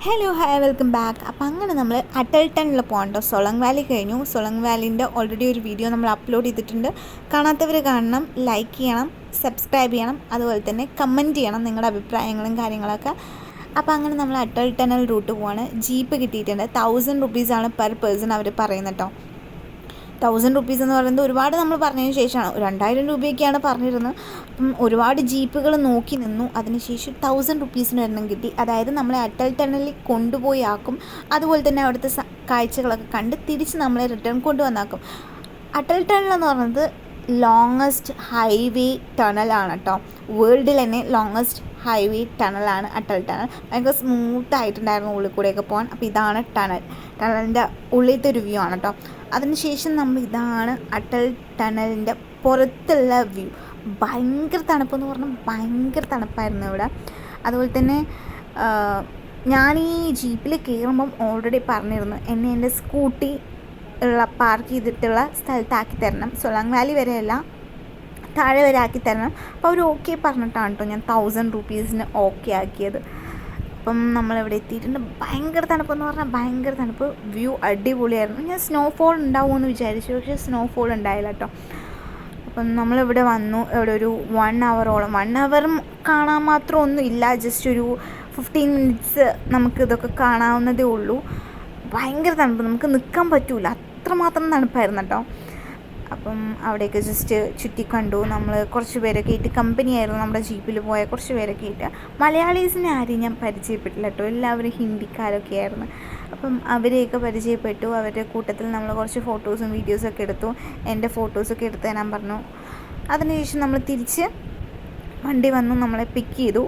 Hello hi welcome back. അപ്പോൾ അങ്ങനെ നമ്മൾ അട്ടൽട്ടണിൽ പോകണ്ടോ. സൊളങ് വാലി കഴിഞ്ഞു. സൊളങ് വാലിൻ്റെ ഓൾറെഡി ഒരു വീഡിയോ നമ്മൾ അപ്ലോഡ് ചെയ്തിട്ടുണ്ട്. കാണാത്തവർ കാണണം, ലൈക്ക് ചെയ്യണം, സബ്സ്ക്രൈബ് ചെയ്യണം, അതുപോലെ തന്നെ കമൻറ്റ് ചെയ്യണം നിങ്ങളുടെ അഭിപ്രായങ്ങളും കാര്യങ്ങളൊക്കെ. അപ്പോൾ അങ്ങനെ നമ്മൾ അട്ടൽട്ടണൽ റൂട്ട് പോവാണ്. ജീപ്പ് കിട്ടിയിട്ടുണ്ട്. 1000 റുപ്പീസാണ് പെർ പേഴ്സൺ അവർ പറയുന്നത് കേട്ടോ. 1000 റുപ്പീസ് എന്ന് പറയുന്നത് ഒരുപാട് നമ്മൾ പറഞ്ഞതിന് ശേഷമാണ്. 2000 രൂപയൊക്കെയാണ് പറഞ്ഞിരുന്നത്. അപ്പം ഒരുപാട് ജീപ്പുകൾ നോക്കി നിന്നു. അതിനുശേഷം 1000 റുപ്പീസിന് ഒരെണ്ണം കിട്ടി. അതായത് നമ്മളെ അട്ടൽ ടണലിൽ കൊണ്ടുപോയി ആക്കും. അതുപോലെ തന്നെ അവിടുത്തെ കാഴ്ചകളൊക്കെ കണ്ട് തിരിച്ച് നമ്മളെ റിട്ടേൺ കൊണ്ടുവന്നാക്കും. അട്ടൽ ടണൽ എന്ന് പറയുന്നത് ലോങ്ങസ്റ്റ് ഹൈവേ ടണലാണ് കേട്ടോ. വേൾഡിൽ തന്നെ ലോങ്ങസ്റ്റ് ഹൈവേ ടണലാണ് അട്ടൽ ടണൽ. ഭയങ്കര സ്മൂത്തായിട്ടുണ്ടായിരുന്നു ഉള്ളിൽ കൂടെയൊക്കെ പോകാൻ. അപ്പോൾ ഇതാണ് ടണലിൻ്റെ ഉള്ളിലത്തെ ഒരു വ്യൂ ആണ് കേട്ടോ. അതിനുശേഷം നമ്മൾ ഇതാണ് അട്ടൽ ടണലിൻ്റെ പുറത്തുള്ള വ്യൂ. ഭയങ്കര തണുപ്പെന്ന് പറഞ്ഞാൽ ഭയങ്കര തണുപ്പായിരുന്നു ഇവിടെ. അതുപോലെ തന്നെ ഞാൻ ഈ ജീപ്പിൽ കയറുമ്പം ഓൾറെഡി പറഞ്ഞിരുന്നു എന്നെ എൻ്റെ സ്കൂട്ടി പാർക്ക് ചെയ്തിട്ടുള്ള സ്ഥലത്താക്കി തരണം. സൊളങ് വാലി വരെയല്ല, താഴെ വരെ ആക്കി തരണം. അപ്പോൾ അവർ ഓക്കെ പറഞ്ഞിട്ടാണ് കേട്ടോ ഞാൻ 1000 റുപ്പീസിന് ഓക്കെ ആക്കിയത്. അപ്പം നമ്മളിവിടെ എത്തിയിട്ടുണ്ട്. ഭയങ്കര തണുപ്പെന്ന് പറഞ്ഞാൽ ഭയങ്കര തണുപ്പ്. വ്യൂ അടിപൊളിയായിരുന്നു. ഞാൻ സ്നോഫോൾ ഉണ്ടാവുമെന്ന് വിചാരിച്ചു, പക്ഷേ സ്നോഫോൾ ഉണ്ടായില്ല കേട്ടോ. അപ്പം നമ്മളിവിടെ വന്നു. ഇവിടെ ഒരു 1 അവറോളം 1 അവറും കാണാൻ മാത്രം ഒന്നും ഇല്ല. ജസ്റ്റ് ഒരു 15 മിനിറ്റ്സ് നമുക്ക് ഇതൊക്കെ കാണാവുന്നതേ ഉള്ളൂ. ഭയങ്കര തണുപ്പ്, നമുക്ക് നിൽക്കാൻ പറ്റൂല, അത്രമാത്രം തണുപ്പായിരുന്നു കേട്ടോ. അപ്പം അവിടെയൊക്കെ ജസ്റ്റ് ചുറ്റി കണ്ടു. നമ്മൾ കുറച്ച് പേരൊക്കെ ആയിട്ട് കമ്പനിയായിരുന്നു നമ്മുടെ ജീപ്പിൽ പോയ കുറച്ച് പേരൊക്കെ ആയിട്ട്. മലയാളീസിനെ ആരെയും ഞാൻ പരിചയപ്പെട്ടില്ല കേട്ടോ. എല്ലാവരും ഹിന്ദിക്കാരൊക്കെ ആയിരുന്നു. അപ്പം അവരെയൊക്കെ പരിചയപ്പെട്ടു. അവരുടെ കൂട്ടത്തിൽ നമ്മൾ കുറച്ച് ഫോട്ടോസും വീഡിയോസൊക്കെ എടുത്തു. എൻ്റെ ഫോട്ടോസൊക്കെ എടുത്ത് തരാൻ പറഞ്ഞു. അതിനുശേഷം നമ്മൾ തിരിച്ച് വണ്ടി വന്നു നമ്മളെ പിക്ക് ചെയ്തു.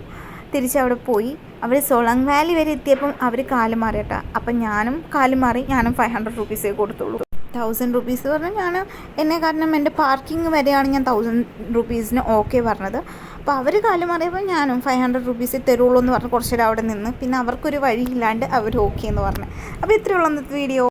തിരിച്ച് അവിടെ പോയി. അവർ സൊളങ് വാലി വരെ എത്തിയപ്പം അവർ കാല് മാറി കേട്ടോ. അപ്പം ഞാനും കാല് മാറി. ഞാനും 500 റുപ്പീസേ കൊടുത്തുള്ളൂ. 1000 റുപ്പീസ് പറഞ്ഞാൽ ഞാൻ എന്നെ കാരണം എൻ്റെ പാർക്കിംഗ് വരെയാണ് ഞാൻ 1000 റുപ്പീസിന് ഓക്കെ പറഞ്ഞത്. അപ്പോൾ അവർ കാല് മാറിയപ്പോൾ ഞാനും 500 റുപ്പീസ് തരുള്ളൂ എന്ന് പറഞ്ഞ് കുറച്ച് നേരം അവിടെ നിന്ന്. പിന്നെ അവർക്കൊരു വഴിയില്ലാണ്ട് അവർ ഓക്കെ എന്ന് പറഞ്ഞു. അപ്പോൾ ഇത്രയുള്ള ഇന്നത്തെ വീഡിയോ.